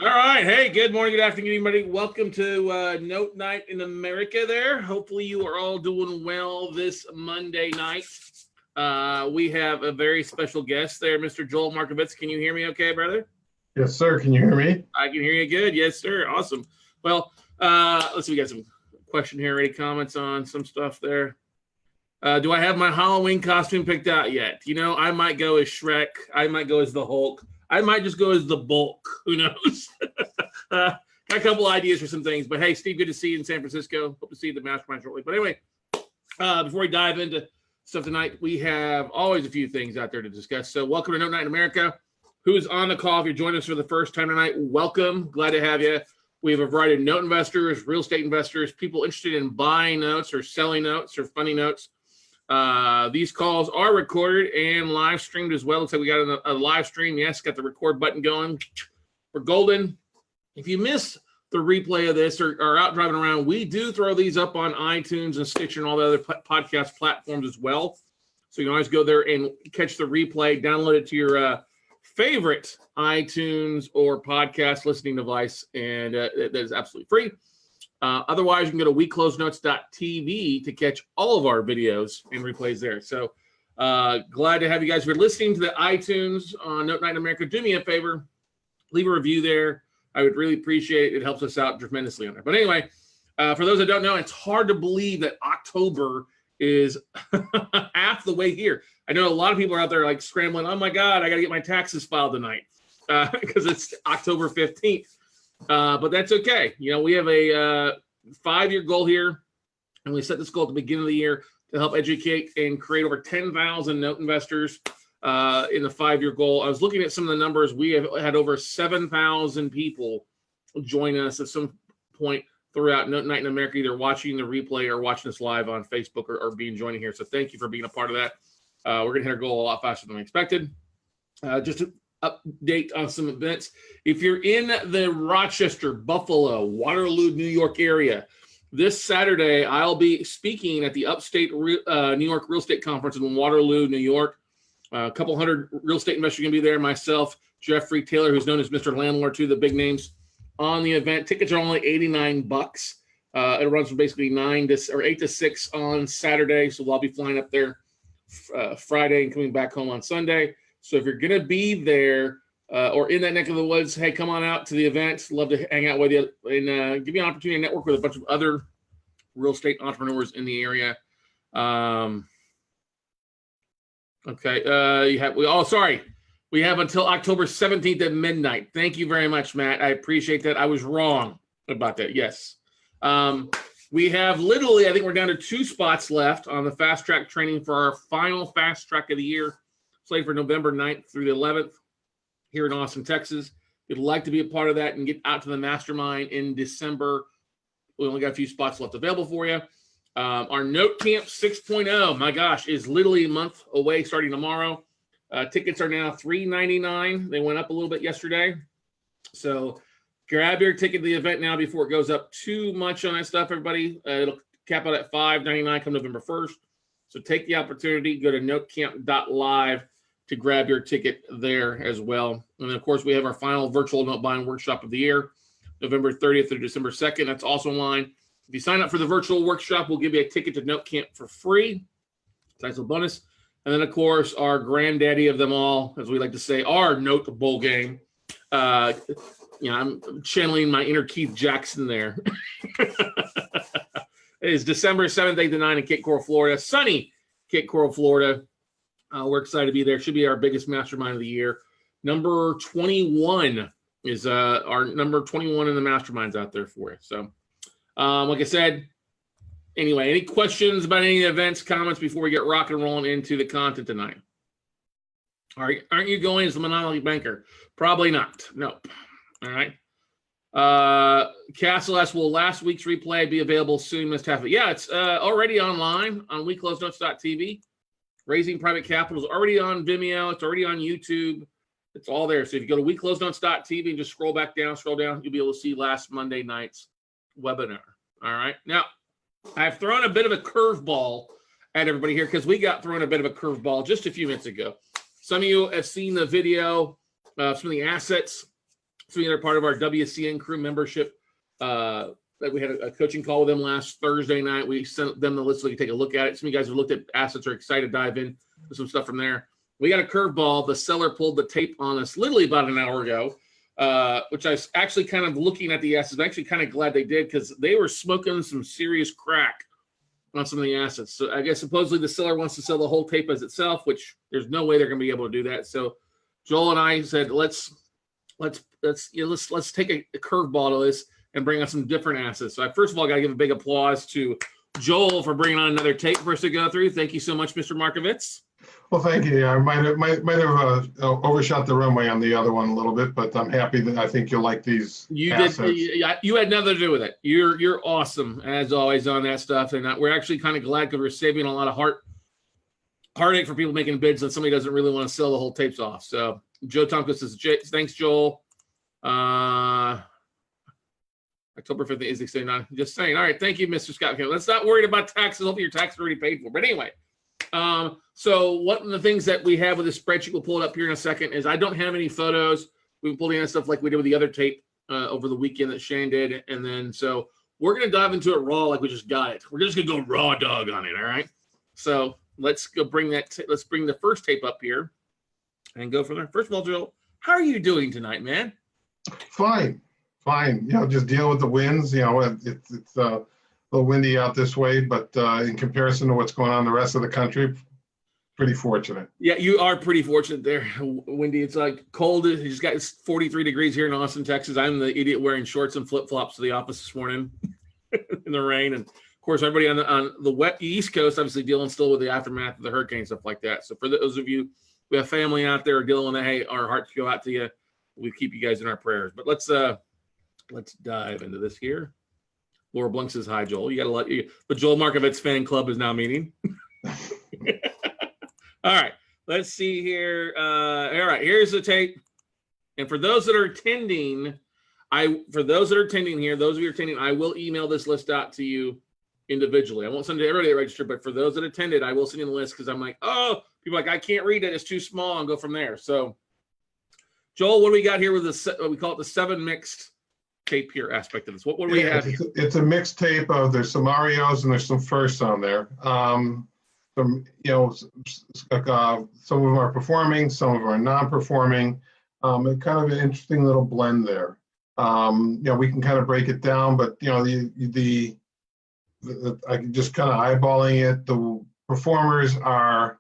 All right. Hey, good morning, good afternoon, everybody. Welcome to Note Night in America there. Hopefully you are all doing well this Monday night. We have a very special guest there, Mr. Joel Markovitz. Can you hear me okay, brother? Yes, sir. Can you hear me? I can hear you good. Yes, sir. Awesome. Well, let's see. We got some question here already, comments on some stuff there. Do I have my Halloween costume picked out yet? You know, I might go as Shrek. I might go as the Hulk. I might just go as the Bulk. Who knows? Got a couple ideas for some things. But, hey, Steve, good to see you in San Francisco. Hope to see you at the Mastermind shortly. But anyway, before we dive into stuff tonight, we have always a few things out there to discuss. So welcome to Note Night in America. Who's on the call? If you're joining us for the first time tonight, welcome. Glad to have you. We have a variety of note investors, real estate investors, people interested in buying notes or selling notes or funding notes. These calls are recorded and live streamed as well. Looks like we got a live stream. Yes, got the record button going. We're golden. If you miss the replay of this or are out driving around, we do throw these up on iTunes and Stitcher and all the other podcast platforms as well. So you can always go there and catch the replay, download it to your favorite iTunes or podcast listening device, and that is absolutely free. Otherwise, you can go to WeCloseNotes.tv to catch all of our videos and replays there. So glad to have you guys. If you're listening to the iTunes on Note Night in America, do me a favor, leave a review there. I would really appreciate it. It helps us out tremendously on there. But anyway, for those that don't know, it's hard to believe that October is half the way here. I know a lot of people are out there like scrambling. Oh my God, I got to get my taxes filed tonight because it's October 15th. But that's okay. You know, we have a 5-year goal here, and we set this goal at the beginning of the year to help educate and create over 10,000 note investors in the 5-year goal. I was looking at some of the numbers. We have had over 7,000 people join us at some point throughout Note Night in America, either watching the replay or watching us live on Facebook or being joining here. So thank you for being a part of that. We're going to hit our goal a lot faster than we expected. Just to update on some events. If you're in the Rochester, Buffalo, Waterloo, New York area, this Saturday, I'll be speaking at the Upstate New York Real Estate Conference in Waterloo, New York. A couple hundred real estate investors are going to be there. Myself, Jeffrey Taylor, who's known as Mr. Landlord, two of the big names on the event. Tickets are only $89. It runs from basically 8 to 6 on Saturday. So I'll be flying up there Friday and coming back home on Sunday. So if you're going to be there or in that neck of the woods, hey, come on out to the event. Love to hang out with you and give you an opportunity to network with a bunch of other real estate entrepreneurs in the area. Okay. We have until October 17th at midnight. Thank you very much, Matt. I appreciate that. I was wrong about that. Yes. We have literally, I think we're down to 2 spots left on the fast track training for our final fast track of the year. Slated for November 9th through the 11th here in Austin, Texas. If you'd like to be a part of that and get out to the Mastermind in December, we only got a few spots left available for you. Our NoteCamp 6.0, my gosh, is literally a month away starting tomorrow. Tickets are now $3.99. They went up a little bit yesterday. So grab your ticket to the event now before it goes up too much on that stuff, everybody. It'll cap out at $5.99 come November 1st. So take the opportunity, go to NoteCamp.live to grab your ticket there as well. And then, of course, we have our final virtual note buying workshop of the year, November 30th through December 2nd. That's also online. If you sign up for the virtual workshop, we'll give you a ticket to NoteCamp for free. Nice little bonus. And then, of course, our granddaddy of them all, as we like to say, our Note Bowl game. I'm channeling my inner Keith Jackson there. It is December 7th, 8th, and 9th in Cape Coral, Florida. Sunny Cape Coral, Florida. We're excited to be there. Should be our biggest mastermind of the year. Number 21 is our number 21 in the masterminds out there for you. So, like I said, anyway, any questions about any events, comments before we get rock and rolling into the content tonight? All right, aren't you going as the Monopoly Banker? Probably not. Nope. All right. Castle S, will last week's replay be available soon? Missed half of it. Yeah, it's already online on WeCloseNotes.tv. Raising Private Capital is already on Vimeo. It's already on YouTube. It's all there. So if you go to WeCloseNotes.tv and just scroll down, you'll be able to see last Monday night's webinar. All right. Now, I've thrown a bit of a curveball at everybody here because we got thrown a bit of a curveball just a few minutes ago. Some of you have seen the video of some of the assets So they're part of our WCN crew membership. That we had a coaching call with them last Thursday night. We sent them the list so they could take a look at it. Some of you guys have looked at assets, are excited to dive in with some stuff from there. We got a curveball. The seller pulled the tape on us literally about an hour ago, which I was actually kind of looking at the assets. I'm actually kind of glad they did because they were smoking some serious crack on some of the assets. So I guess supposedly the seller wants to sell the whole tape as itself, which there's no way they're going to be able to do that. So Joel and I said, let's take a curveball to this and bring on some different assets. So I first of all got to give a big applause to Joel for bringing on another tape for us to go through. Thank you so much, Mr. Markovitz. Well, thank you. Yeah, I might have overshot the runway on the other one a little bit, but I'm happy that I think you'll like these assets. You had nothing to do with it. You're awesome as always on that stuff, and we're actually kind of glad because we're saving a lot of heartache for people making bids that somebody doesn't really want to sell the whole tapes off. So Joe Tompkins says, thanks, Joel. October 5th is extended. Just saying. All right. Thank you, Mr. Scott. Okay, let's not worry about taxes. Hopefully your taxes are already paid for. But anyway, so one of the things that we have with this spreadsheet, we'll pull it up here in a second, is I don't have any photos. We've pulled in stuff like we did with the other tape over the weekend that Shane did. And then so we're going to dive into it raw like we just got it. We're just going to go raw dog on it. All right. So let's go bring that. Let's bring the first tape up here and go from there. First of all, Joel, how are you doing tonight, man? Fine. Just deal with the winds. It's a little windy out this way, but in comparison to what's going on in the rest of the country, pretty fortunate. Yeah, you are pretty fortunate there, Windy. It's like cold. It's got 43 degrees here in Austin, Texas. I'm the idiot wearing shorts and flip-flops to the office this morning in the rain. And, of course, everybody on the East Coast obviously dealing still with the aftermath of the hurricane, stuff like that. So for those of you who have family out there dealing with that, hey, our hearts go out to you. We keep you guys in our prayers. But let's dive into this here. Laura Blunk says, hi, Joel. You got to let you. But Joel Markovitz fan club is now meeting. All right. Let's see here. All right. Here's the tape. And for those that are attending, those of you attending, I will email this list out to you individually. I won't send it to everybody that registered, but for those that attended, I will send you the list because I'm like, oh, people are like, I can't read it. It's too small, and go from there. So, Joel, what do we got here with we call it the 7 mixed tape here aspect of this? What do we have here? It's a mixed tape of, there's some REOs and there's some firsts on there. Some of them are performing, some of them are non-performing. It's kind of an interesting little blend there. We can kind of break it down, but I can just kind of eyeballing it. The performers are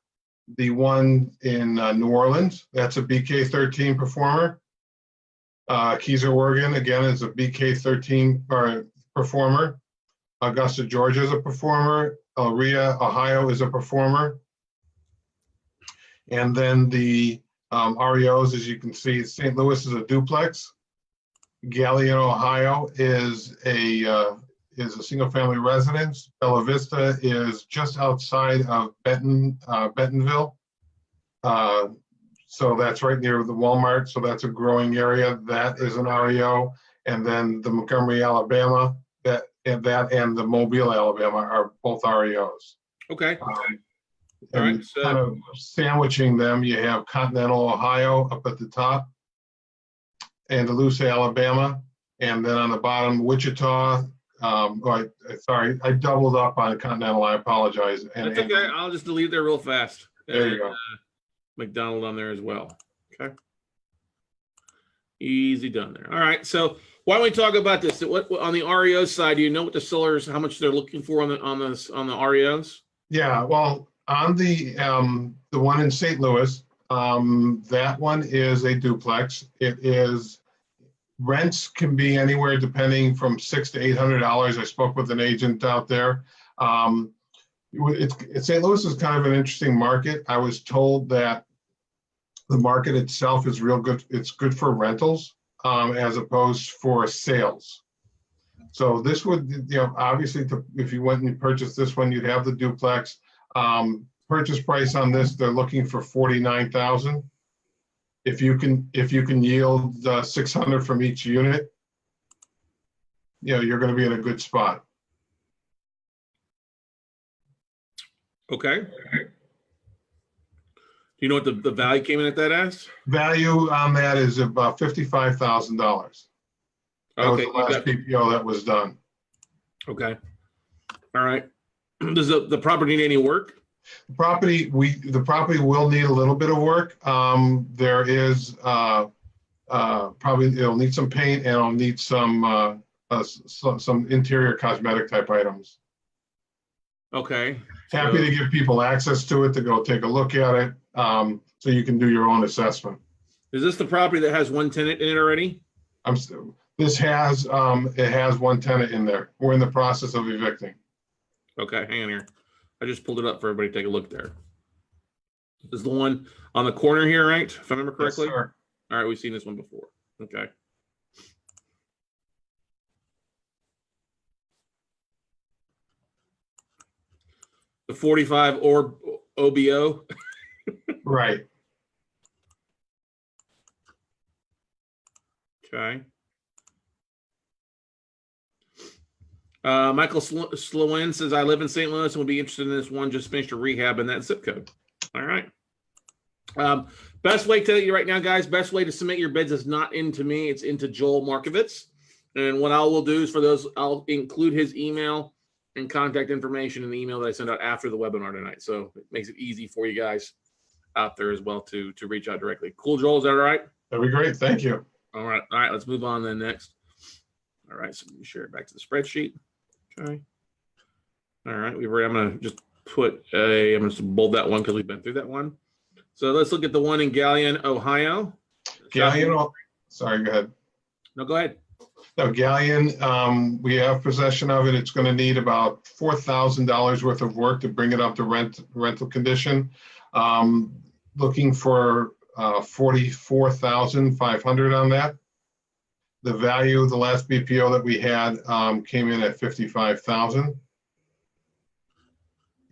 the one in New Orleans. That's a BK13 performer. Keyser, Oregon, again, is a BK13 performer. Augusta, Georgia is a performer. Elrea, Ohio is a performer. And then the REOs, as you can see, St. Louis is a duplex. Galion, Ohio is a single-family residence. Bella Vista is just outside of Bentonville. So that's right near the Walmart. So that's a growing area. That is an REO. And then the Montgomery, Alabama, and the Mobile, Alabama are both REOs. Okay. All right. So kind of sandwiching them, you have Continental, Ohio up at the top, Andalusia, Alabama, and then on the bottom, Wichita. Sorry, I doubled up on Continental. I apologize. That's okay. I'll just delete there real fast. There you go. McDonald on there as well. Okay. Easy done there. All right. So why don't we talk about this? What on the REO side? Do you know what the sellers, how much they're looking for on the REOs? Yeah. Well, on the one in St. Louis, that one is a duplex. It is. Rents can be anywhere depending from $600 to $800. I spoke with an agent out there. St. Louis is kind of an interesting market. I was told that the market itself is real good. It's good for rentals as opposed for sales. So this would, obviously, if you went and purchased this one, you'd have the duplex. Purchase price on this, they're looking for $49,000. If you can yield 600 from each unit, you're going to be in a good spot. Okay. you know what the value came in at that as? Value on that is about $55,000. That was Okay, the last PPO that was done. Okay. All right. Does the property need any work? The property will need a little bit of work. There is probably it'll need some paint and it'll need some interior cosmetic type items. Okay. Happy to give people access to it to go take a look at it, so you can do your own assessment. Is this the property that has one tenant in it already? This has it has one tenant in there. We're in the process of evicting. Okay, hang on here. I just pulled it up for everybody to take a look there. This is the one on the corner here, right? If I remember correctly? Yes, sir. All right, we've seen this one before. Okay. The 45 or OBO. Right. Okay. Michael Sloan says, I live in St. Louis and would be interested in this one. Just finished a rehab in that zip code. All right. Best way to tell you right now, guys, best way to submit your bids is not into me. It's into Joel Markovitz. And what I will do is for those, I'll include his email and contact information in the email that I send out after the webinar tonight. So it makes it easy for you guys out there as well to reach out directly. Cool, Joel. Is that all right? That'd be great. Thank you. All right. All right. Let's move on then next. All right. So let me share it back to the spreadsheet. Okay. All right. I'm going to just I'm going to bold that one because we've been through that one. So let's look at the one in Galion, Ohio. Galion, sorry, go ahead. No, go ahead. No, Galion, we have possession of it. It's going to need about $4,000 worth of work to bring it up to rental condition. Looking for $44,500 on that. The value of the last BPO that we had came in at $55,000.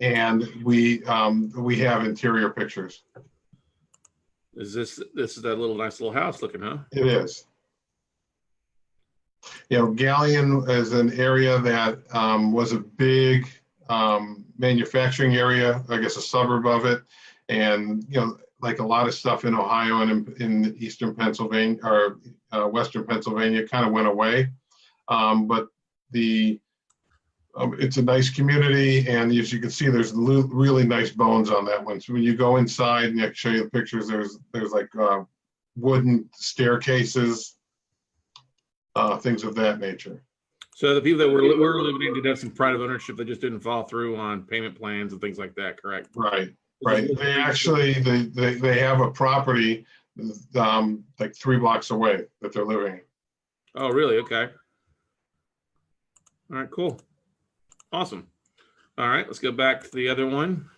And we have interior pictures. This is that nice little house looking, huh? It is. You know, Galion is an area that was a big manufacturing area, I guess a suburb of it. And, you know, like a lot of stuff in Ohio and in eastern Pennsylvania or western Pennsylvania kind of went away. But it's a nice community, and as you can see, there's really nice bones on that one. So when you go inside, and I can show you the pictures, there's like wooden staircases, things of that nature. So the people that were living in did have some pride of ownership that just didn't follow through on payment plans and things like that, correct? Right, right. They actually they have a property like 3 blocks away that they're living in. Oh, really? Okay. All right, cool. Awesome. All right, let's go back to the other one.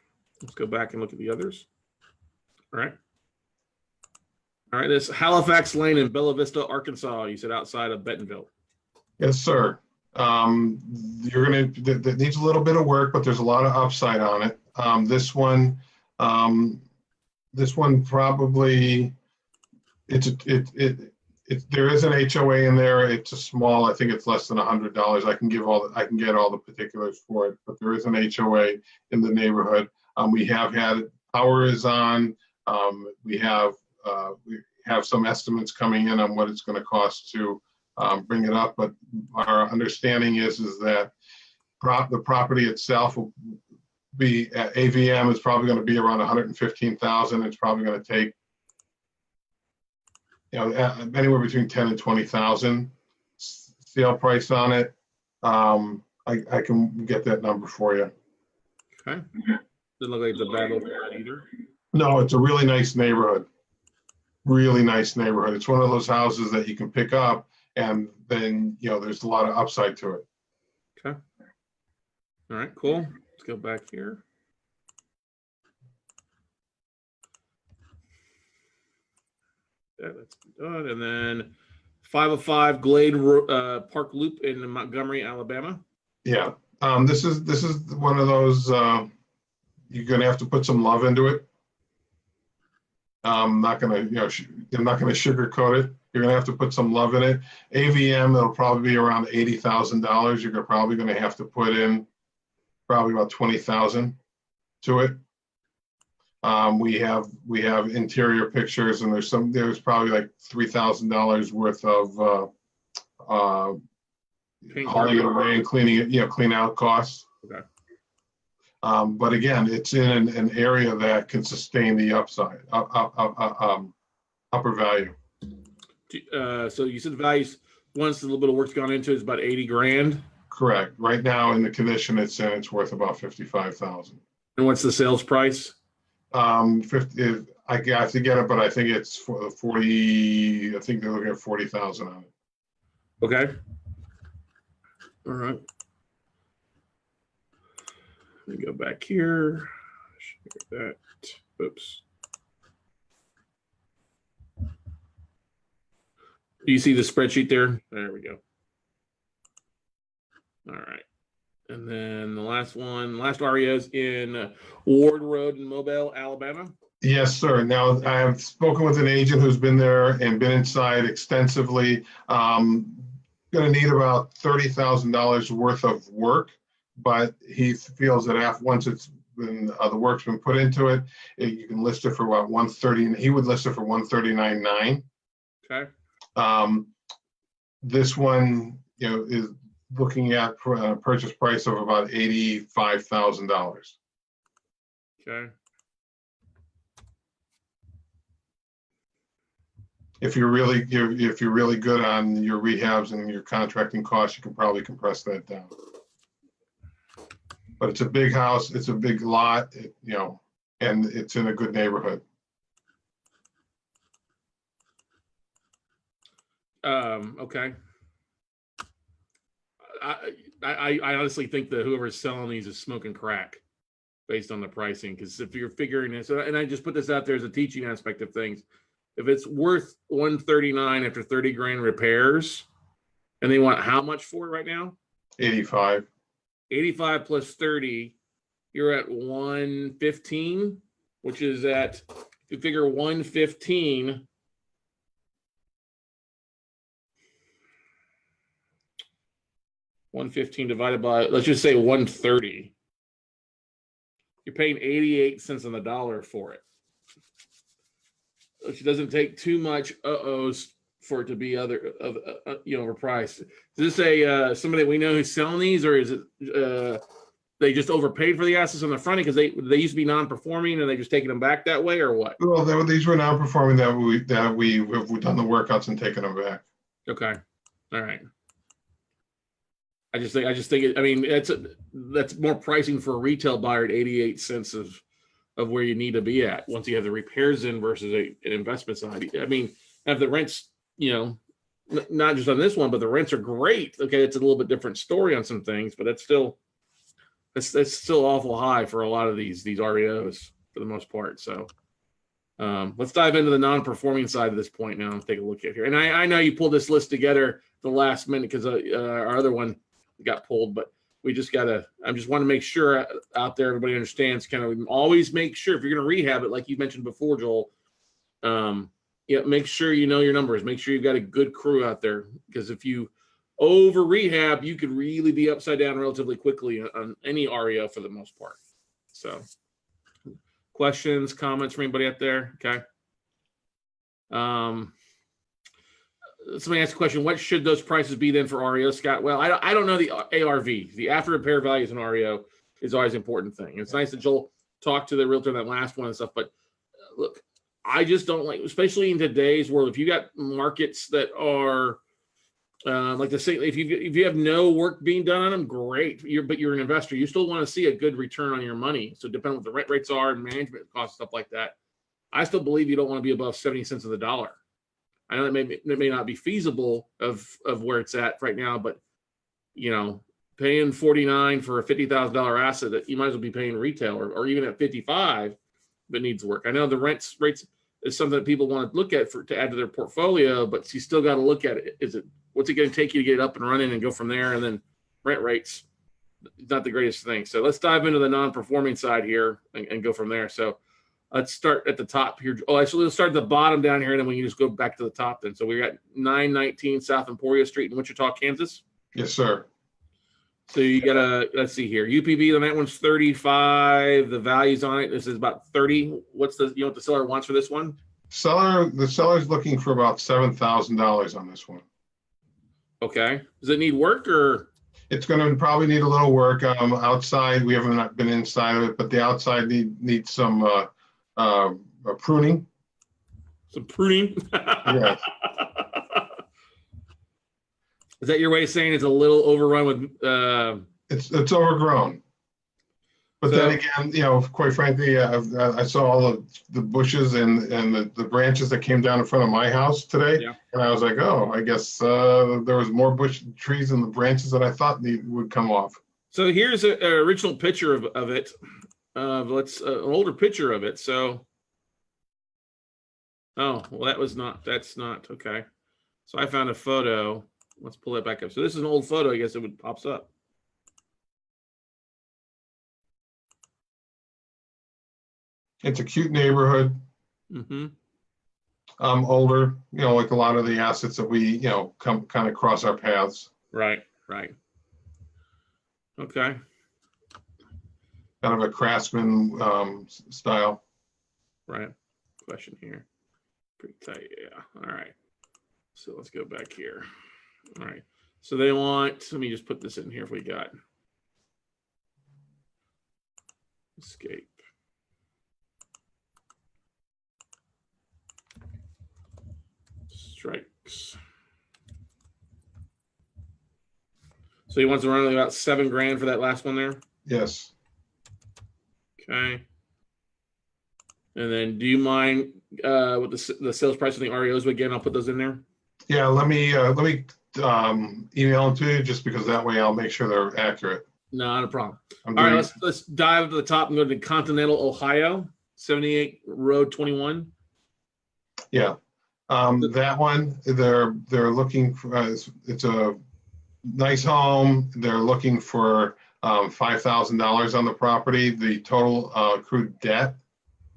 Let's go back and look at the others. All right. All right, this Halifax Lane in Bella Vista, Arkansas. You said outside of Bentonville. Yes, sir. That needs a little bit of work, but there's a lot of upside on it. This one probably there is an HOA in there. It's a small. I think it's less than $100. I can get all the particulars for it, but there is an HOA in the neighborhood. We have had power is on. We have some estimates coming in on what it's going to cost to bring it up. But our understanding is that the property itself will be at AVM is probably going to be around $115,000. It's probably going to take, you know, anywhere between 10 and 20,000 sale price on it. I can get that number for you. Okay. Doesn't look like it's a bad little area either. No, it's a really nice neighborhood. Really nice neighborhood. It's one of those houses that you can pick up, and then, you know, there's a lot of upside to it. Okay. All right, cool. Let's go back here. Yeah, that's done. And then 505 Glade Park Loop in Montgomery, Alabama. Yeah. This is one of those, you're going to have to put some love into it. I'm not going to, you know, I'm not going to sugarcoat it. You're going to have to put some love in it. AVM, it'll probably be around $80,000. You're probably going to have to put in probably about $20,000 to it. We have interior pictures, and there's probably like $3,000 worth of hauling it away and cleaning it, clean out costs. Okay. But again, it's in an area that can sustain the upside, upper value. So you said the values, once a little bit of work's gone into it, is about 80 grand. Correct. Right now, in the condition it's in, it's worth about 55,000. And what's the sales price? 50. I have to get it, but I think it's for 40. I think they're looking at 40,000 on it. Okay. All right. Let me go back here. That. Oops. Do you see the spreadsheet there? There we go. All right. And then the last REO is in Ward Road in Mobile, Alabama. Yes, sir. Now, I have spoken with an agent who's been there and been inside extensively. Going to need about $30,000 worth of work, but he feels that once it's been the work's been put into it, you can list it for what, 130. He would list it for 139.9. Okay. This one, is looking at a purchase price of about $85,000. Okay. If you're really good on your rehabs and your contracting costs, you can probably compress that down. But it's a big house, it's a big lot, and it's in a good neighborhood. Okay. I honestly think that whoever's selling these is smoking crack based on the pricing. Because if you're figuring this, and I just put this out there as a teaching aspect of things, if it's worth 139 after 30 grand repairs, and they want how much for it right now? 85. 85 plus 30, you're at 115, which is at, if you figure 115. Divided by, let's just say 130. You're paying 88 cents on the dollar for it. Which doesn't take too much uh-ohs for it to be overpriced. Is this somebody that we know who's selling these, or is it they just overpaid for the assets on the front end because they used to be non-performing and they just taking them back that way, or what? Well, these were non-performing that we've done the workouts and taken them back. Okay, all right. I just think that's more pricing for a retail buyer at 88 cents of where you need to be at once you have the repairs in versus an investment side. I mean, have the rents, not just on this one, but the rents are great. Okay, it's a little bit different story on some things, but that's still awful high for a lot of these REOs for the most part. So let's dive into the non-performing side at this point now and take a look at here. And I know you pulled this list together the last minute because our other one got pulled, but we just I just want to make sure out there everybody understands, kind of always make sure if you're going to rehab it, like you mentioned before, Joel, make sure you know your numbers, make sure you've got a good crew out there, because if you over rehab, you could really be upside down relatively quickly on any REO for the most part. So questions, comments from anybody out there? Okay. Somebody asked a question, what should those prices be then for REO, Scott? Well, I don't know the ARV. The after repair values in REO is always an important thing. It's nice that Joel talked to the realtor in that last one and stuff, but look, I just don't like, especially in today's world, if you got markets that are like the same, if you have no work being done on them, great. But you're an investor, you still want to see a good return on your money. So depending on what the rent rates are and management costs, stuff like that, I still believe you don't want to be above 70 cents on the dollar. I know that may not be feasible of where it's at right now, but paying $49 for a $50,000 asset that you might as well be paying retail, or even at $55, but needs work. I know the rates is something that people want to look at to add to their portfolio, but you still got to look at it. What's it going to take you to get it up and running and go from there? And then rent rates, not the greatest thing. So let's dive into the non-performing side here and go from there. So let's start at the top here. Oh, actually, let's start at the bottom down here, and then we can just go back to the top then. So we got 919 South Emporia Street in Wichita, Kansas. Yes, sir. So you gotta, let's see here. UPB on that one's 35. The values on it, this is about 30. What's the, you know what the seller wants for this one? The seller's looking for about $7,000 on this one. Okay. Does it need work or? It's going to probably need a little work outside. We haven't been inside of it, but the outside needs some pruning. Some pruning? Yes. Is that your way of saying it's a little overrun with? It's overgrown. But So, then again, you know, quite frankly, I saw all the bushes and the branches that came down in front of my house today, yeah. and I was like, oh, I guess there was more trees and the branches that I thought would come off. So here's an original picture of it. Let's an older picture of it. So, oh well, that's not okay. So I found a photo. Let's pull it back up. So this is an old photo. I guess it pops up. It's a cute neighborhood. Mm-hmm. Older, you know, like a lot of the assets that we, you know, kind of cross our paths. Right. Okay. Kind of a craftsman style. Right. Question here. Pretty tight. Yeah. All right. So let's go back here. All right. So they want, let me just put this in here if we got escape. Strikes. So he wants to run about $7,000 for that last one there. Yes. Okay. And then, do you mind with the sales price of the REOs again? I'll put those in there. Yeah. Let me email them to you just because that way I'll make sure they're accurate. Not a problem. All right. Let's dive to the top and go to Continental, Ohio, 78 Road 21. Yeah. That one, they're looking for, it's a nice home. They're looking for $5,000 on the property. The total accrued debt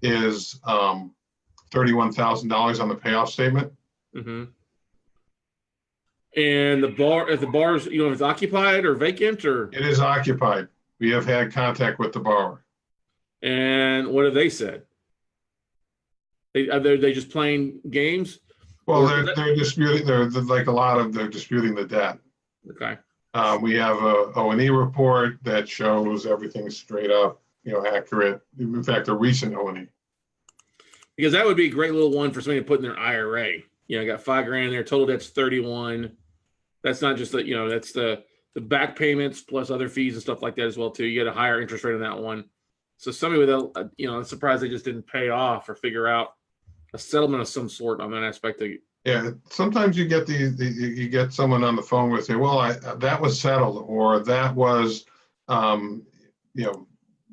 is $31,000 on the payoff statement. Mm-hmm. And if the bar's, you know, if it's occupied or vacant or? It is occupied. We have had contact with the borrower. And what have they said? Are they just playing games? Well, they're disputing. They're disputing the debt. Okay. We have a O&E report that shows everything straight up, you know, accurate. In fact, a recent O&E. Because that would be a great little one for somebody to put in their IRA. You know, I got $5,000 there. Total debt's 31. That's not just the, you know, that's the back payments plus other fees and stuff like that as well too. You get a higher interest rate on that one. So somebody with you know, I'm surprised they just didn't pay off or figure out a settlement of some sort on that aspect. Yeah, sometimes you get you get someone on the phone with you. Well, that was settled, or that was, you know,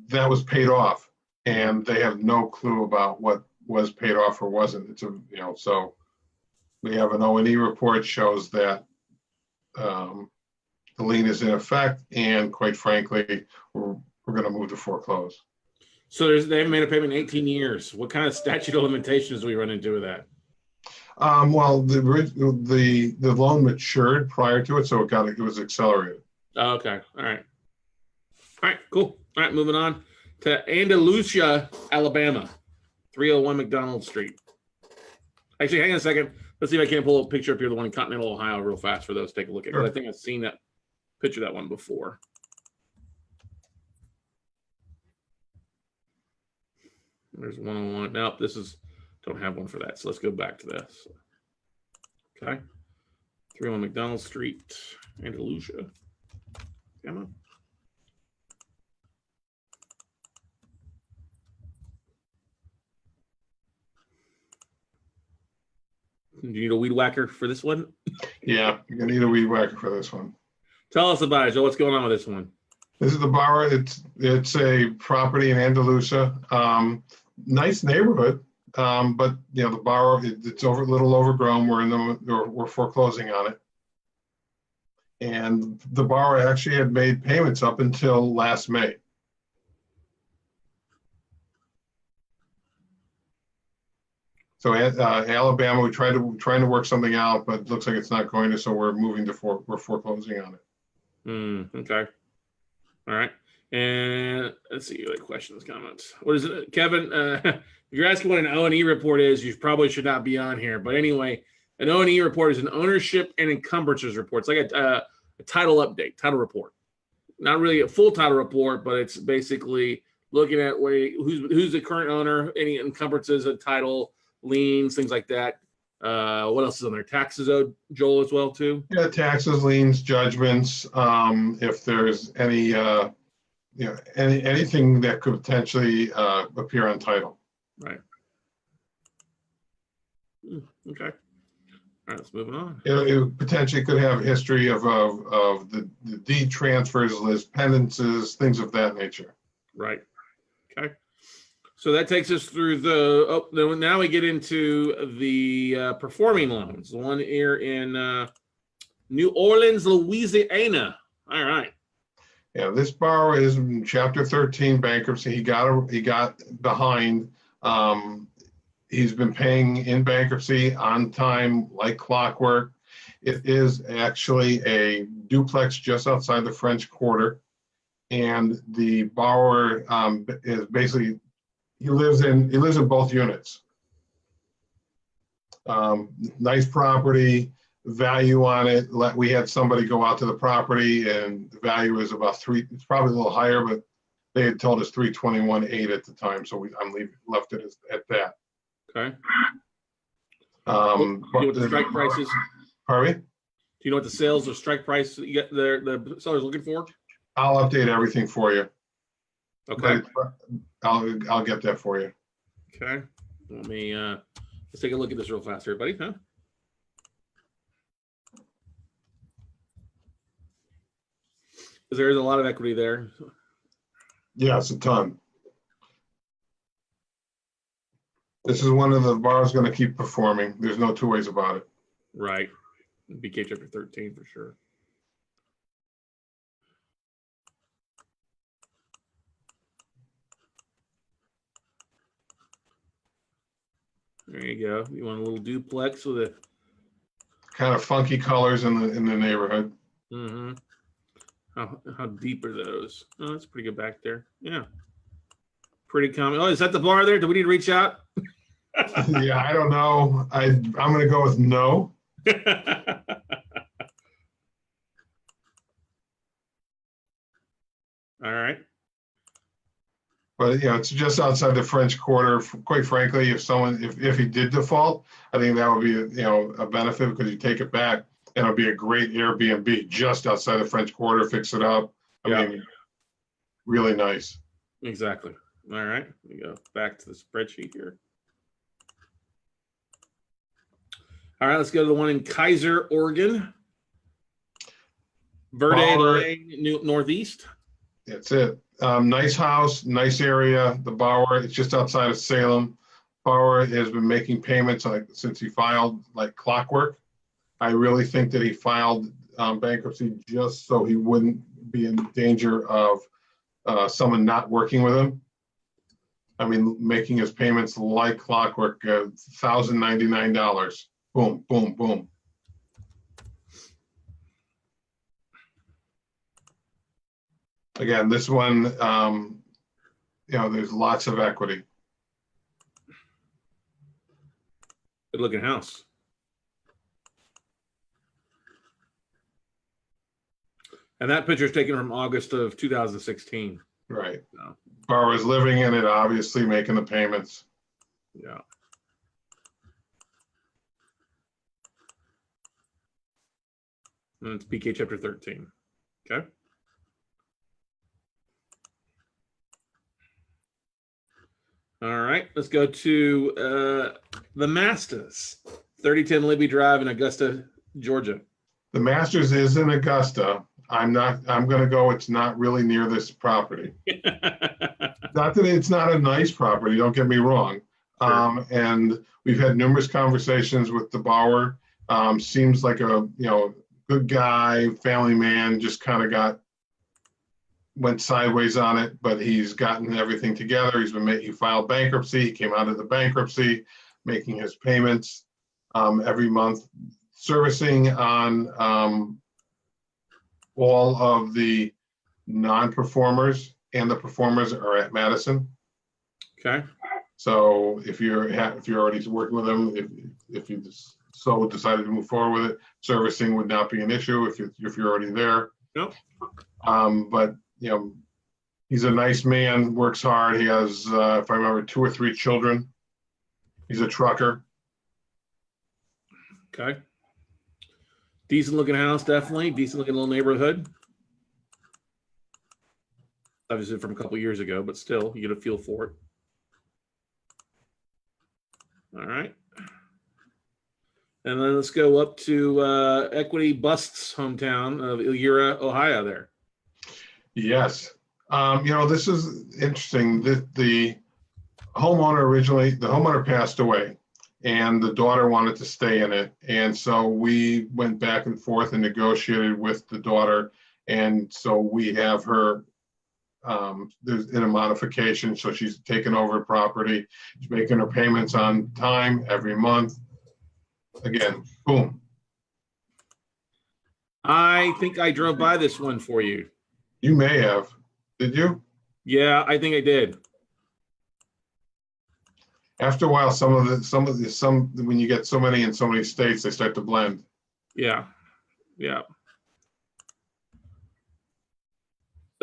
that was paid off, and they have no clue about what was paid off or wasn't. It's you know, so we have an O&E report shows that the lien is in effect, and quite frankly, we're going to move to foreclose. So they haven't made a payment in 18 years. What kind of statute of limitations do we run into with that? Well, the loan matured prior to it, so it was accelerated. Oh, okay. All right. Cool. All right. Moving on to Andalusia, Alabama, 301 McDonald Street. Actually, hang on a second. Let's see if I can't pull a picture up here. The one in Continental, Ohio, real fast for those to take a look at. Sure. I think I've seen that picture, that one before. There's 101. Nope, don't have one for that. So let's go back to this. Okay. 301 McDonald Street, Andalusia. Come on. Do you need a weed whacker for this one? Yeah, you're gonna need a weed whacker for this one. Tell us about it, Joe. What's going on with this one? This is the borrower. It's a property in Andalusia. Nice neighborhood, but you know the borrower. It's a little overgrown. We're foreclosing on it, and the borrower actually had made payments up until last May. So Alabama, we're trying to work something out, but it looks like it's not going to. So we're moving to we're foreclosing on it. Okay. All right. And let's see, other questions, comments. What is it, Kevin? If you're asking what an O&E report is, you probably should not be on here. But anyway, an O&E report is an ownership and encumbrances report. It's like a title update, title report. Not really a full title report, but it's basically looking at who's the current owner, any encumbrances, a title, liens, things like that. What else is on there? Taxes owed, Joel, as well too. Yeah, taxes, liens, judgments. If there's any, anything that could potentially appear on title. Right. Okay. All right, let's move on. It potentially could have a history of the deed transfers, list penances, things of that nature. Right. Okay. So that takes us through now we get into the performing loans. The one here in New Orleans, Louisiana. All right. Yeah, this borrower is in Chapter 13 bankruptcy. He got behind. He's been paying in bankruptcy on time, like clockwork. It is actually a duplex just outside the French Quarter, and the borrower is basically he lives in both units. Nice property, value on it. We had somebody go out to the property, and the value is about it's probably a little higher, but they had told us 321.8 at the time, so I'm left it at that. Okay. Do you know what the strike price is? Pardon me? Do you know what the sales or strike price you get the seller's looking for? I'll update everything for you. Okay. I'll get that for you. Okay. Let me let's take a look at this real fast, everybody. Huh? Because there is a lot of equity there. Yeah, it's a ton. This is one of the borrowers going to keep performing. There's no two ways about it. Right. BK Chapter 13 for sure. There you go. You want a little duplex with a kind of funky colors in the neighborhood. Mm-hmm. How deep are those? Oh, that's pretty good back there. Yeah. Pretty common. Oh, is that the bar there? Do we need to reach out? Yeah, I don't know. I'm going to go with no. All right. But it's just outside the French Quarter. Quite frankly, if he did default, I think that would be a benefit, because you take it back and it'll be a great Airbnb just outside the French Quarter. Fix it up. I mean, really nice. Exactly. All right. We go back to the spreadsheet here. All right, let's go to the one in Kaiser, Oregon. Verde Lane, Northeast. That's it. Nice house, nice area. The borrower, it's just outside of Salem. Borrower has been making payments since he filed like clockwork. I really think that he filed bankruptcy just so he wouldn't be in danger of someone not working with him. I mean, making his payments like clockwork, $1,099. Boom, boom, boom. Again, this one, there's lots of equity. Good looking house. And that picture is taken from August of 2016. Right. So. Borrower's living in it, obviously making the payments. Yeah. And it's BK Chapter 13. Okay. All right, let's go to the Masters, 3010 Libby Drive in Augusta, Georgia. The Masters is in Augusta. I'm going to go, it's not really near this property. Not that it's not a nice property, don't get me wrong. Sure. And we've had numerous conversations with the borrower. Seems like a, good guy, family man, just kind of went sideways on it, but he's gotten everything together. He filed bankruptcy. He came out of the bankruptcy, making his payments every month, servicing on all of the non-performers and the performers are at Madison. Okay. So if you're already working with them, if you so decided to move forward with it, servicing would not be an issue if you're already there. Nope. But he's a nice man, works hard. He has, if I remember, 2 or 3 children. He's a trucker. Okay. Decent looking house, definitely. Decent looking little neighborhood. Obviously from a couple years ago, but still, you get a feel for it. All right. And then let's go up to Equity Bust's hometown of Elyria, Ohio there. Yes. This is interesting. The homeowner passed away and the daughter wanted to stay in it. And so we went back and forth and negotiated with the daughter. And so we have her there's in a modification. So she's taken over property. She's making her payments on time every month. Again, boom. I think I drove by this one for you. You may have. Did you? Yeah, I think I did. After a while, some when you get so many in so many states, they start to blend. Yeah. Yeah.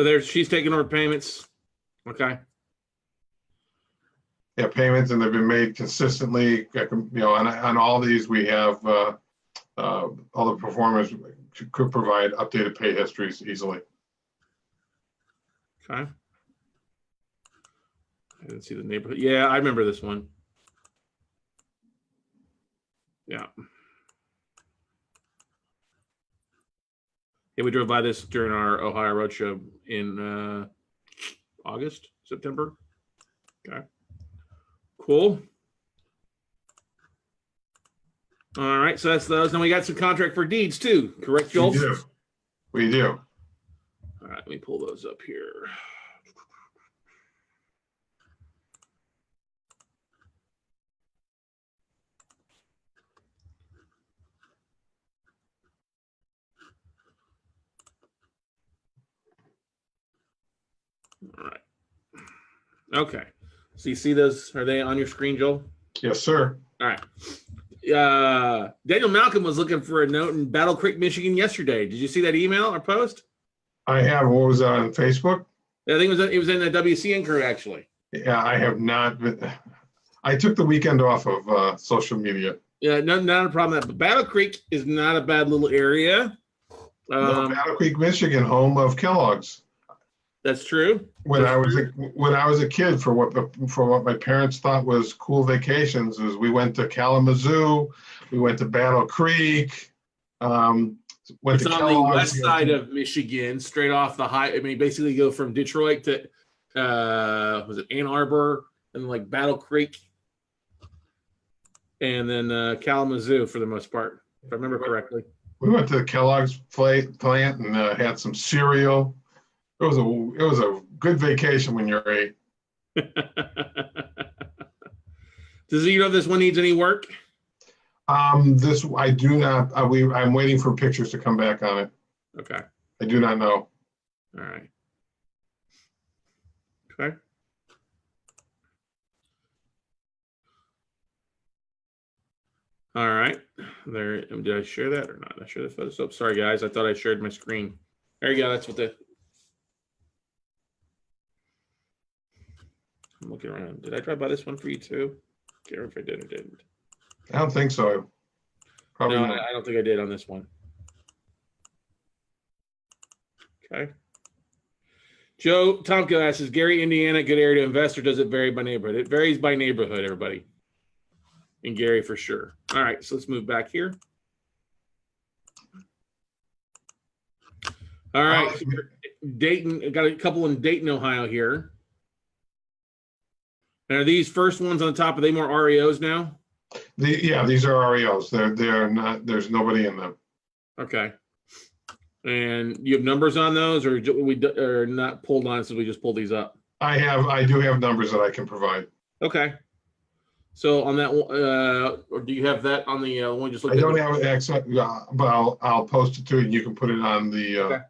So she's taking over payments. Okay. Yeah, payments, and they've been made consistently. On all these, we have all the performers could provide updated pay histories easily. Okay. I didn't see the neighborhood. Yeah, I remember this one. Yeah. Yeah, we drove by this during our Ohio Roadshow in August, September. Okay. Cool. All right, so that's those. Then we got some contract for deeds too, correct, Joel? We do. All right, let me pull those up here. All right. Okay. So you see those? Are they on your screen, Joel? Yes, sir. All right. Daniel Malcolm was looking for a note in Battle Creek, Michigan yesterday. Did you see that email or post? I have. What was that on Facebook? I think it was in the WCN crew, actually. Yeah, I have not. I took the weekend off of social media. Yeah, not a problem. But Battle Creek is not a bad little area. No, Battle Creek, Michigan, home of Kellogg's. That's true. When I was a kid, for what my parents thought was cool vacations, is we went to Kalamazoo, we went to Battle Creek, went it's to on Kellogg's. The west side of Michigan, straight off the high. I mean, basically go from Detroit to was it Ann Arbor and like Battle Creek, and then Kalamazoo for the most part, if I remember correctly. We went to the Kellogg's plant and had some cereal. It was a good vacation when you're 8. Does you know if this one needs any work? This I do not. I'm waiting for pictures to come back on it. Okay. I do not know. All right. Okay. All right. There. Did I share that or not? Did I share the photos? Oh, sorry guys. I thought I shared my screen. There you go. That's what I'm looking around. Did I drive by this one for you too? Can't remember if I did or didn't. I don't think so. Probably no, not. I don't think I did on this one. Okay. Joe Tomko asks, is Gary, Indiana, good area to invest, or does it vary by neighborhood? It varies by neighborhood, everybody. In Gary, for sure. All right, so let's move back here. All right, Dayton, got a couple in Dayton, Ohio here. And are these first ones on the top? Are they more REOs now? Yeah, these are REOs. They're not. There's nobody in them. Okay. And you have numbers on those, or we are not pulled on since we just pulled these up? I do have numbers that I can provide. Okay. So on that, or do you have that on the one? Just look. I don't have access, but I'll post it to you, and you can put it on the. Okay.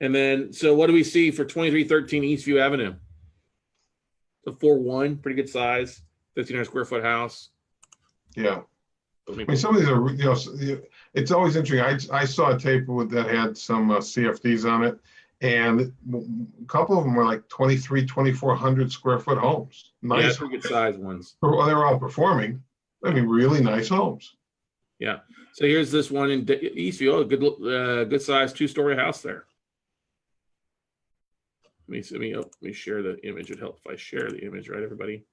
And then, so what do we see for 2313 Eastview Avenue? The 4-1, pretty good size, 1,500 square foot house. Yeah. I mean, some of these are, you know, it's always interesting. I saw a tape that had some CFDs on it, and a couple of them were like 2,400 square foot homes. Nice. Yeah, pretty good size ones. Well, they were all performing. I mean, really nice homes. Yeah. So here's this one in Eastview. Oh, good size 2-story house there. Let me share the image. It'd help if I share the image, right, everybody?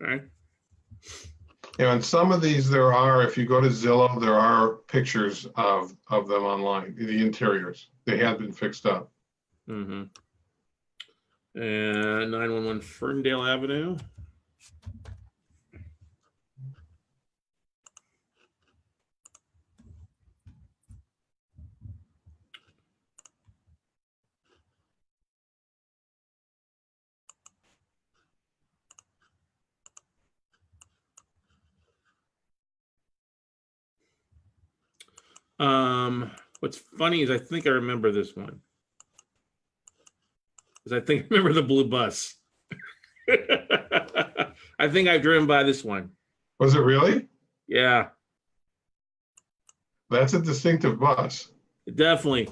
Okay. Yeah, and some of these there are, if you go to Zillow, there are pictures of them online, the interiors. They have been fixed up. Mm-hmm. And 911 Ferndale Avenue. What's funny is I think I remember this one. Because I think I remember the blue bus. I think I've driven by this one. Was it really? Yeah. That's a distinctive bus. Definitely.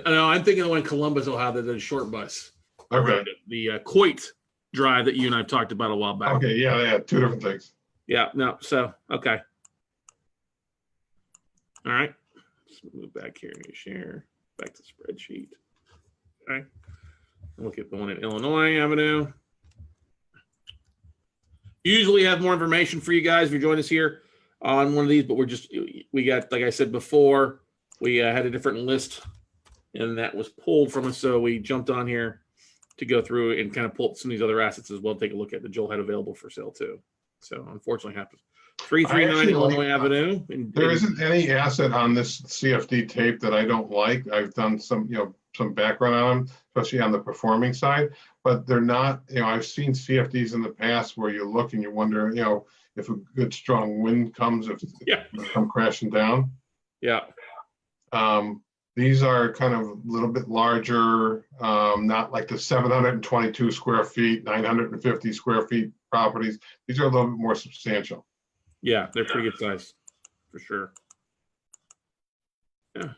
No, I'm thinking of one in Columbus, Ohio, the short bus. Okay. The Coit drive that you and I talked about a while back. Okay, yeah, they had two different things. Yeah, no, so, okay. All right. Let's move back here and share. Back to spreadsheet. Okay. Look at the one in Illinois Avenue. Usually have more information for you guys if you join us here on one of these, but we got, like I said before, we had a different list and that was pulled from us. So we jumped on here to go through and kind of pull some of these other assets as well. Take a look at the Joel had available for sale too. So unfortunately happens. 339 Illinois Avenue. There isn't any asset on this CFD tape that I don't like. I've done some background on them, especially on the performing side, but they're not, I've seen CFDs in the past where you look and you wonder, if a good strong wind comes, if it come crashing down. Yeah. These are kind of a little bit larger, not like the 722 square feet, 950 square feet properties. These are a little bit more substantial. Yeah, they're pretty good size, for sure. Yeah.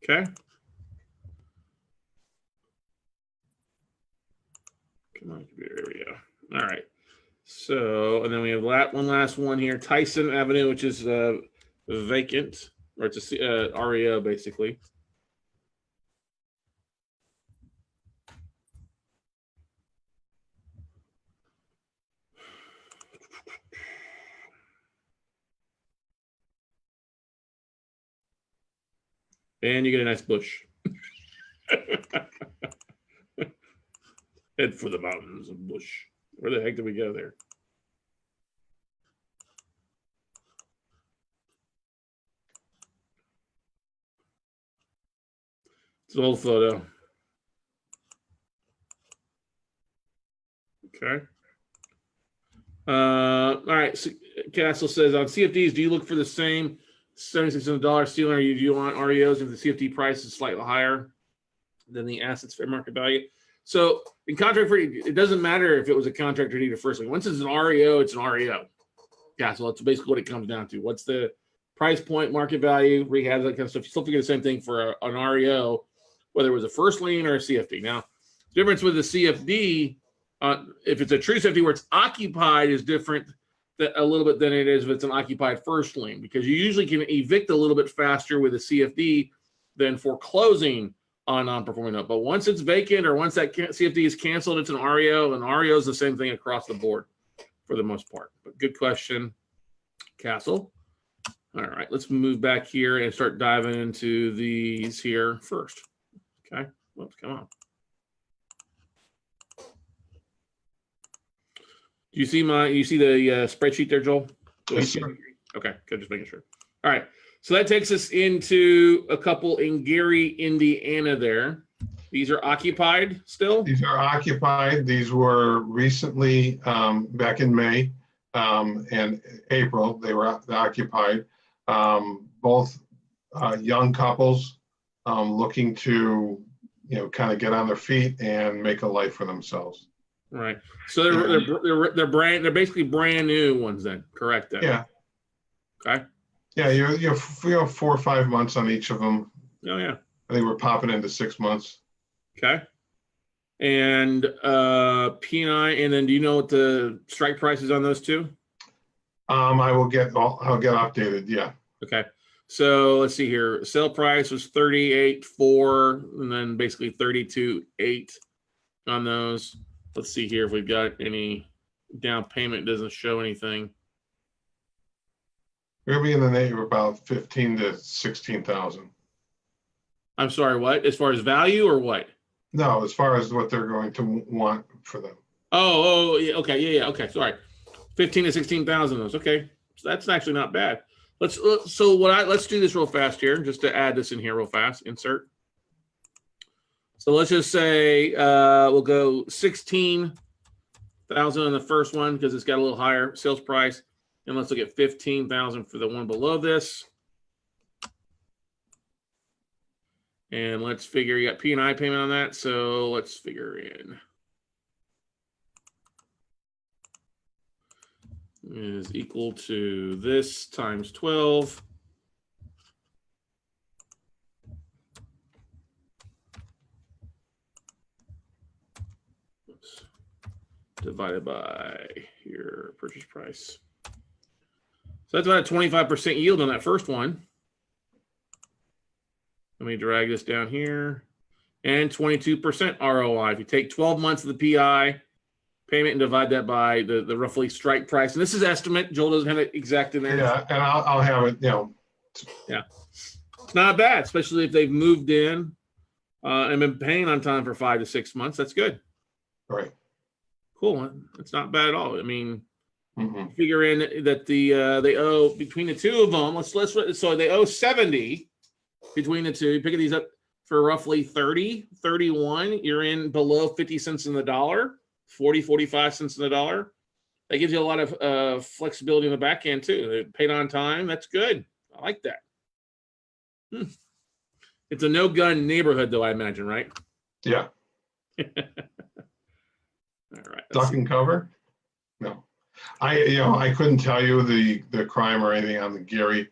Okay. Come on, computer. There we go. All right. So, and then we have one last one here, Tyson Avenue, which is vacant, or it's a REO basically. And you get a nice bush. Head for the mountains of bush. Where the heck did we go there? It's an old photo. Okay. All right. So Castle says on CFDs, do you look for the same $76 ceiling, or do you want REOs if the CFD price is slightly higher than the asset's fair market value? So in contract for it doesn't matter if it was a contract or need a first lien. Once it's an REO, it's an REO. Castle, that's basically what it comes down to. What's the price point, market value, rehab, that kind of stuff. You still figure the same thing for an REO, whether it was a first lien or a CFD. Now, the difference with the CFD, if it's a true CFD where it's occupied, is different a little bit than it is if it's an occupied first lien, because you usually can evict a little bit faster with a CFD than foreclosing on a non-performing note. But once it's vacant or once that CFD is canceled, it's an REO, and REO is the same thing across the board for the most part. But good question, Castle. All right, let's move back here and start diving into these here first. Okay, whoops, come on. Do you see the spreadsheet there, Joel? Yes, sir. Okay, good, just making sure. All right, so that takes us into a couple in Gary, Indiana there. These are occupied still? These are occupied. These were recently, back in May and April, they were occupied. Both young couples looking to, kind of get on their feet and make a life for themselves. Right. So they're basically brand new ones then, correct then? Yeah. Okay. Yeah, you're 4 or 5 months on each of them. Oh yeah. I think we're popping into 6 months. Okay. And P&I, and then do you know what the strike price is on those two? I'll get updated. Yeah. Okay. So let's see here. Sale price was 38.4, and then basically 32.8 on those. Let's see here if we've got any down payment. Doesn't show anything. We're gonna be in the neighborhood of about 15 to 16,000. I'm sorry, what? As far as value or what? No, as far as what they're going to want for them. Oh, yeah, okay, yeah, okay. Sorry, 15 to 16,000 of those. Okay, so that's actually not bad. Let's do this real fast here, just to add this in here real fast. Insert. So let's just say we'll go 16,000 on the first one because it's got a little higher sales price, and let's look at 15,000 for the one below this. And let's figure, you got P&I payment on that, so let's figure in. Is equal to this times 12. Oops. Divided by your purchase price. So that's about a 25% yield on that first one. Let me drag this down here. And 22% ROI. If you take 12 months of the PI payment and divide that by the roughly strike price. And this is estimate. Joel doesn't have it exact in there. Yeah, and I'll have it, Yeah. It's not bad, especially if they've moved in and been paying on time for 5 to 6 months. That's good. Right. Cool. It's not bad at all. I mean, figure in that they owe between the two of them. So they owe 70 between the two. Picking these up for roughly 30, 31. You're in below 50 cents in the dollar, 40, 45 cents in the dollar. That gives you a lot of flexibility in the back end too. They paid on time. That's good. I like that. It's a no-gun neighborhood, though, I imagine, right? Yeah. All right. Duck and cover? No. I couldn't tell you the crime or anything on the Gary.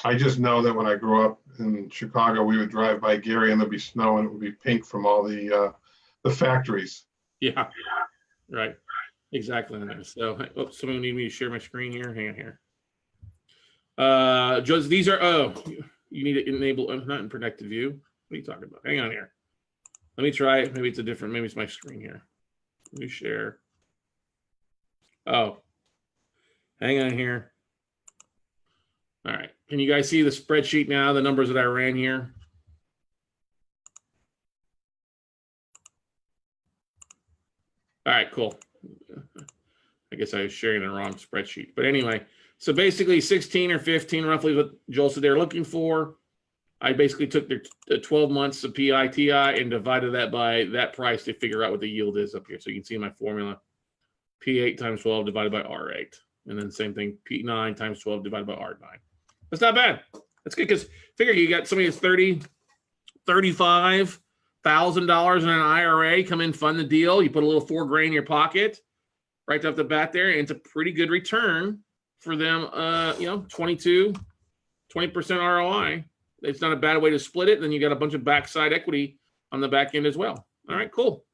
I just know that when I grew up in Chicago, we would drive by Gary and there'd be snow and it would be pink from all the factories. Yeah. Right. Exactly. So, someone need me to share my screen here. Hang on here. Just these are, you need to enable, not in protected view. What are you talking about? Hang on here. Let me try it. Maybe it's maybe it's my screen here. Let me share. Oh, hang on here. All right. Can you guys see the spreadsheet now, the numbers that I ran here? All right, cool. I guess I was sharing the wrong spreadsheet. But anyway, so basically 16 or 15 roughly is what Joel said they're looking for. I basically took their 12 months of PITI and divided that by that price to figure out what the yield is up here. So you can see my formula. P8 times 12 divided by R8. And then same thing, P9 times 12 divided by R9. That's not bad. That's good because figure you got somebody that's $35,000 in an IRA, come in, fund the deal. You put a little $4,000 in your pocket right off the bat there, and it's a pretty good return for them. 20% ROI. It's not a bad way to split it. Then you got a bunch of backside equity on the back end as well. All right, cool.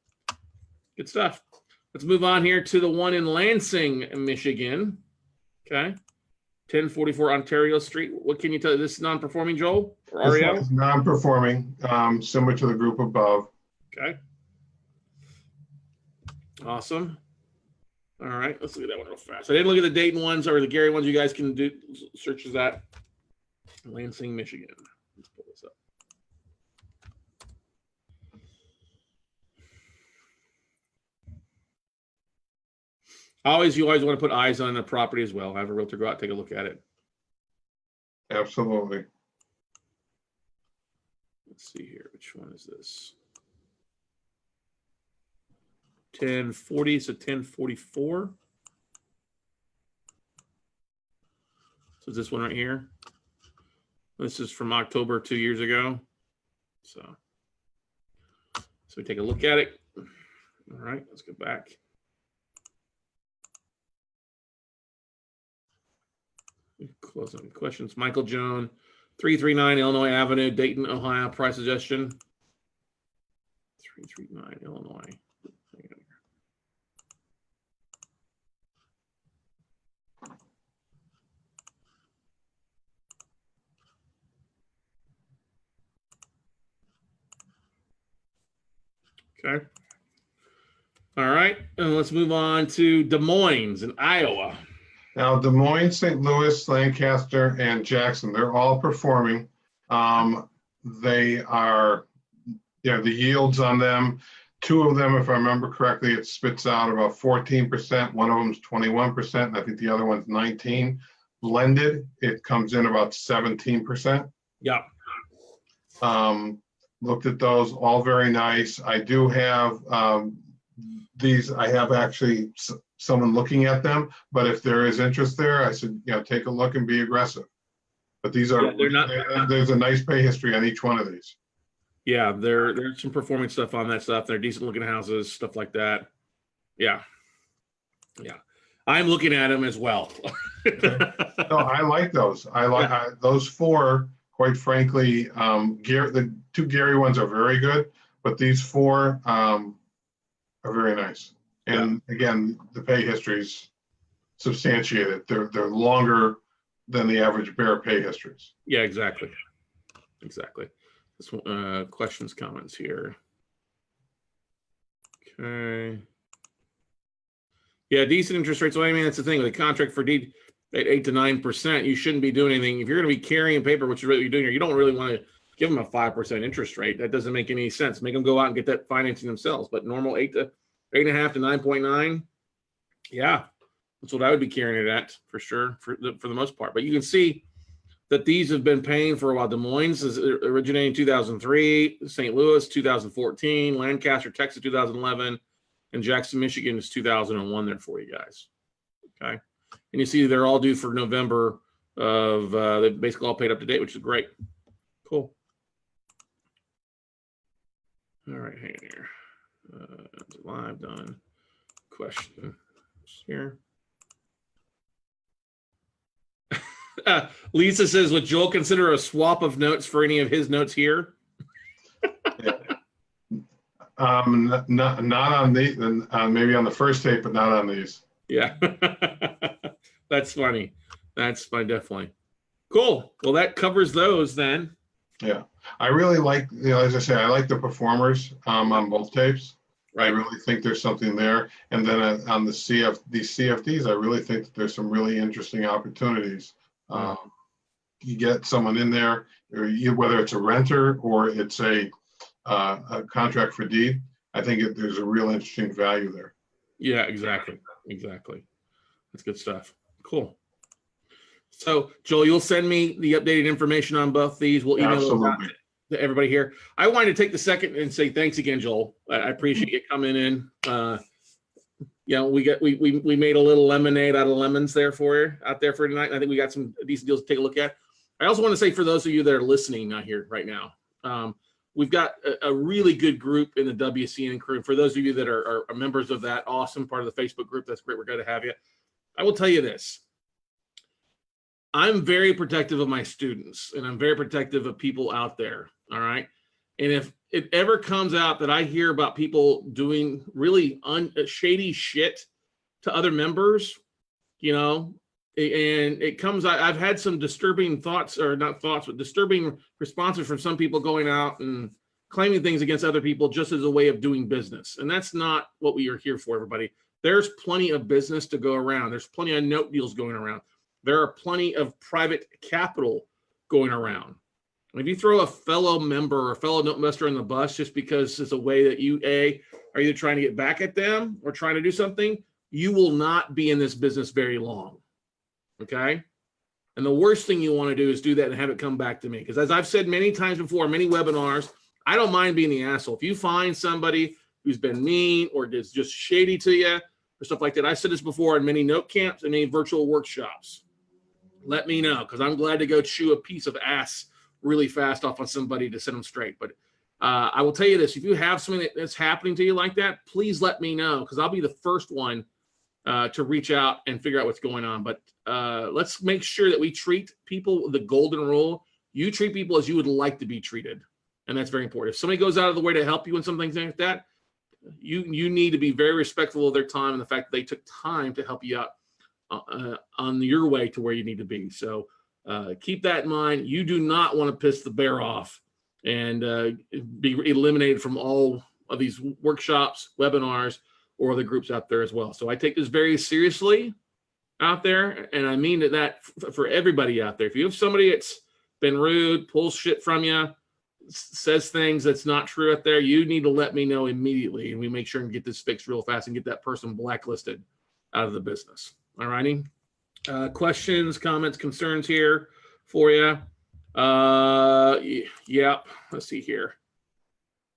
Good stuff. Let's move on here to the one in Lansing, Michigan. Okay. 1044 Ontario Street. What can you tell? This is non-performing, Joel? Or Ariel? This is non-performing, similar to the group above. Okay. Awesome. All right. Let's look at that one real fast. I didn't look at the Dayton ones or the Gary ones. You guys can do searches that. Lansing, Michigan. Let's pull this up. You always want to put eyes on the property as well. Have a realtor go out, take a look at it. Absolutely. Let's see here. Which one is this? 1040, so 1044. So this one right here. This is from October 2 years ago. So we take a look at it. All right, let's go back. Close on questions. Michael Jones, 339 Illinois Avenue, Dayton, Ohio. Price suggestion. 339 Illinois. Okay. All right, and let's move on to Des Moines in Iowa. Now, Des Moines, St. Louis, Lancaster, and Jackson, they're all performing. They are, the yields on them, two of them, if I remember correctly, it spits out about 14%. One of them is 21%, and I think the other one's 19%. Blended, it comes in about 17%. Yeah. Looked at those, all very nice. I do have these, I have actually someone looking at them, but if there is interest there, I said, take a look and be aggressive. But these are, they're not, there's a nice pay history on each one of these. Yeah, there's some performing stuff on that stuff. They're decent looking houses, stuff like that. Yeah. I'm looking at them as well. No, I like those. I like those four, quite frankly. The two Gary ones are very good, but these four are very nice. And again, the pay history's substantiated. They're longer than the average bear pay histories. Yeah, exactly. This questions, comments here. Okay. Yeah, decent interest rates. Well, I mean, that's the thing with a contract for deed at 8 to 9%. You shouldn't be doing anything. If you're going to be carrying paper, which is what you're doing here, you don't really want to give them a 5% interest rate. That doesn't make any sense. Make them go out and get that financing themselves. But normal 8.5 to 9.9. Yeah, that's what I would be carrying it at for sure, for the most part. But you can see that these have been paying for a while. Des Moines is originating in 2003, St. Louis 2014, Lancaster, Texas 2011, and Jackson, Michigan is 2001 there for you guys. Okay, and you see they're all due for November of they basically all paid up to date, which is great. Cool. All right, hang on here. Live done. Question here. Lisa says, would Joel consider a swap of notes for any of his notes here? Yeah. Not on these, maybe on the first tape, but not on these. Yeah. That's funny. That's fine, definitely. Cool. Well, that covers those then. Yeah. I really like, as I say, I like the performers on both tapes. Right. I really think there's something there. And then on these CFDs, I really think that there's some really interesting opportunities. You get someone in there, or whether it's a renter or it's a contract for deed, I think there's a real interesting value there. Yeah, exactly. That's good stuff. Cool. So, Joel, you'll send me the updated information on both these. We'll email those to everybody here. I wanted to take the second and say thanks again, Joel. I appreciate you coming in. We made a little lemonade out of lemons there for you out there for tonight. I think we got some decent deals to take a look at. I also want to say for those of you that are listening out here right now, we've got a really good group in the WCN crew. For those of you that are members of that awesome part of the Facebook group, that's great. We're glad to have you. I will tell you this. I'm very protective of my students, and I'm very protective of people out there. All right. And if it ever comes out that I hear about people doing really shady shit to other members, and it comes out, I've had some disturbing thoughts, or not thoughts, but disturbing responses from some people going out and claiming things against other people just as a way of doing business. And that's not what we are here for, everybody. There's plenty of business to go around. There's plenty of note deals going around. There are plenty of private capital going around. If you throw a fellow member or a fellow note investor on the bus just because it's a way that you, are either trying to get back at them or trying to do something, you will not be in this business very long. Okay? And the worst thing you want to do is do that and have it come back to me. Because as I've said many times before, many webinars, I don't mind being the asshole. If you find somebody who's been mean or is just shady to you or stuff like that. I said this before in many note camps and many virtual workshops. Let me know, because I'm glad to go chew a piece of ass really fast off on somebody to set them straight. But I will tell you this, if you have something that's happening to you like that, please let me know, because I'll be the first one to reach out and figure out what's going on. But let's make sure that we treat people, the golden rule, you treat people as you would like to be treated. And that's very important. If somebody goes out of the way to help you in something like that, you need to be very respectful of their time and the fact that they took time to help you out on your way to where you need to be. So keep that in mind. You do not want to piss the bear off and be eliminated from all of these workshops, webinars, or other groups out there as well. So I take this very seriously out there, and I mean that for everybody out there. If you have somebody that's been rude, pulls shit from you, says things that's not true out there, you need to let me know immediately, and we make sure and get this fixed real fast and get that person blacklisted out of the business. All righty. Questions, comments, concerns here for you. Yep. Let's see here.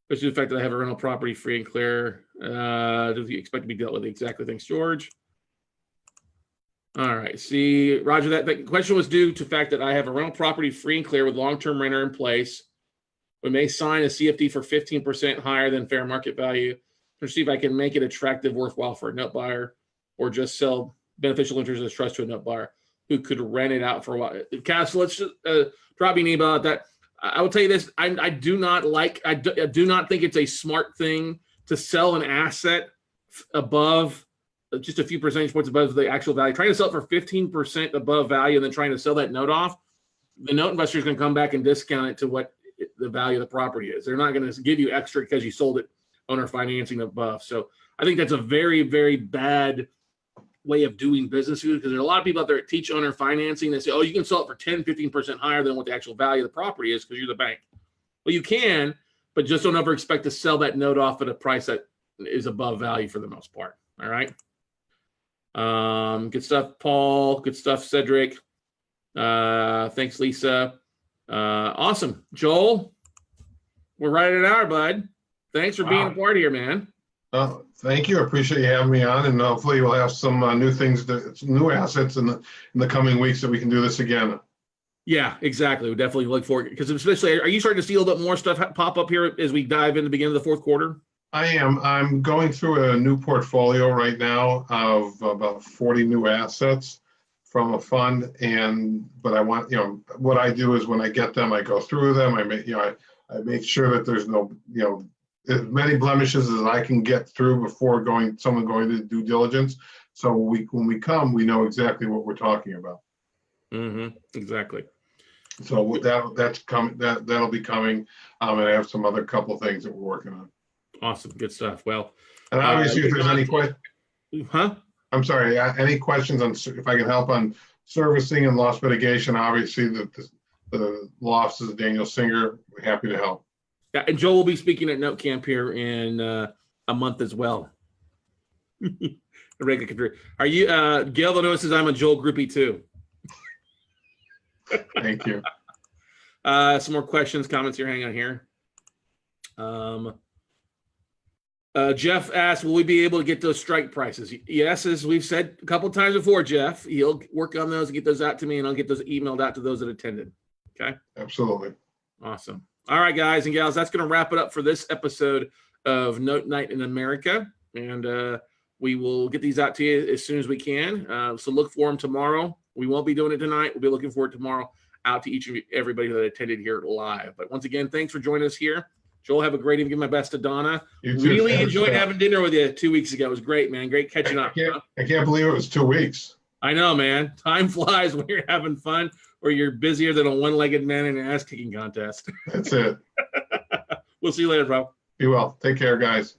Especially the fact that I have a rental property free and clear. Does he expect to be dealt with? Exactly. Thanks, George. All right. See, Roger, that question was due to the fact that I have a rental property free and clear with long-term renter in place. We may sign a CFD for 15% higher than fair market value to see if I can make it attractive, worthwhile for a note buyer, or just sell beneficial interest as trust to a note buyer who could rent it out for a while. Cass, let's just drop me an email at that. I will tell you this: I do not think it's a smart thing to sell an asset above just a few percentage points above the actual value. Trying to sell it for 15% above value and then trying to sell that note off, the note investor is going to come back and discount it to what the value of the property is. They're not going to give you extra because you sold it owner financing above. So I think that's a very, very bad way of doing business, because there are a lot of people out there that teach owner financing. They say, oh, you can sell it for 10, 15% higher than what the actual value of the property is because you're the bank. Well, you can, but just don't ever expect to sell that note off at a price that is above value for the most part. All right. Good stuff, Paul. Good stuff, Cedric. Thanks, Lisa. Awesome. Joel, we're right at an hour, bud. Thanks for being a part here, man. Thank you. I appreciate you having me on, and hopefully we'll have some new things, new assets in the coming weeks that we can do this again. Yeah, exactly. We definitely look forward, because especially, are you starting to see a little bit more stuff pop up here as we dive in the beginning of the fourth quarter? I am. I'm going through a new portfolio right now of about 40 new assets from a fund, but I want, what I do is when I get them, I go through them. I make sure that there's no, as many blemishes as I can get through before someone going to due diligence. So when we come, we know exactly what we're talking about. Mm-hmm. Exactly. So that's coming. That'll be coming. And I have some other couple things that we're working on. Awesome. Good stuff. Well, and obviously, if there's any questions, I'm sorry, any questions on if I can help on servicing and loss mitigation, obviously the law office of Daniel Singer, we're happy to help. Yeah, and Joel will be speaking at NoteCamp here in a month as well. Are you, Gail Lanois says I'm a Joel groupie too. Thank you. Some more questions, comments here. Hang on here. Jeff asked, will we be able to get those strike prices? Yes, as we've said a couple of times before, Jeff, he'll work on those and get those out to me, and I'll get those emailed out to those that attended. Okay? Absolutely. Awesome. All right, guys and gals, that's going to wrap it up for this episode of Note Night in America. And we will get these out to you as soon as we can. So look for them tomorrow. We won't be doing it tonight. We'll be looking for it tomorrow out to each of everybody that attended here live. But once again, thanks for joining us here. Joel, have a great evening. Give my best to Donna. Really enjoyed having dinner with you 2 weeks ago. It was great, man. Great catching up. I can't believe it was 2 weeks. I know, man. Time flies when you're having fun, or you're busier than a one-legged man in an ass-kicking contest. That's it. We'll see you later, bro. Be well. Take care, guys.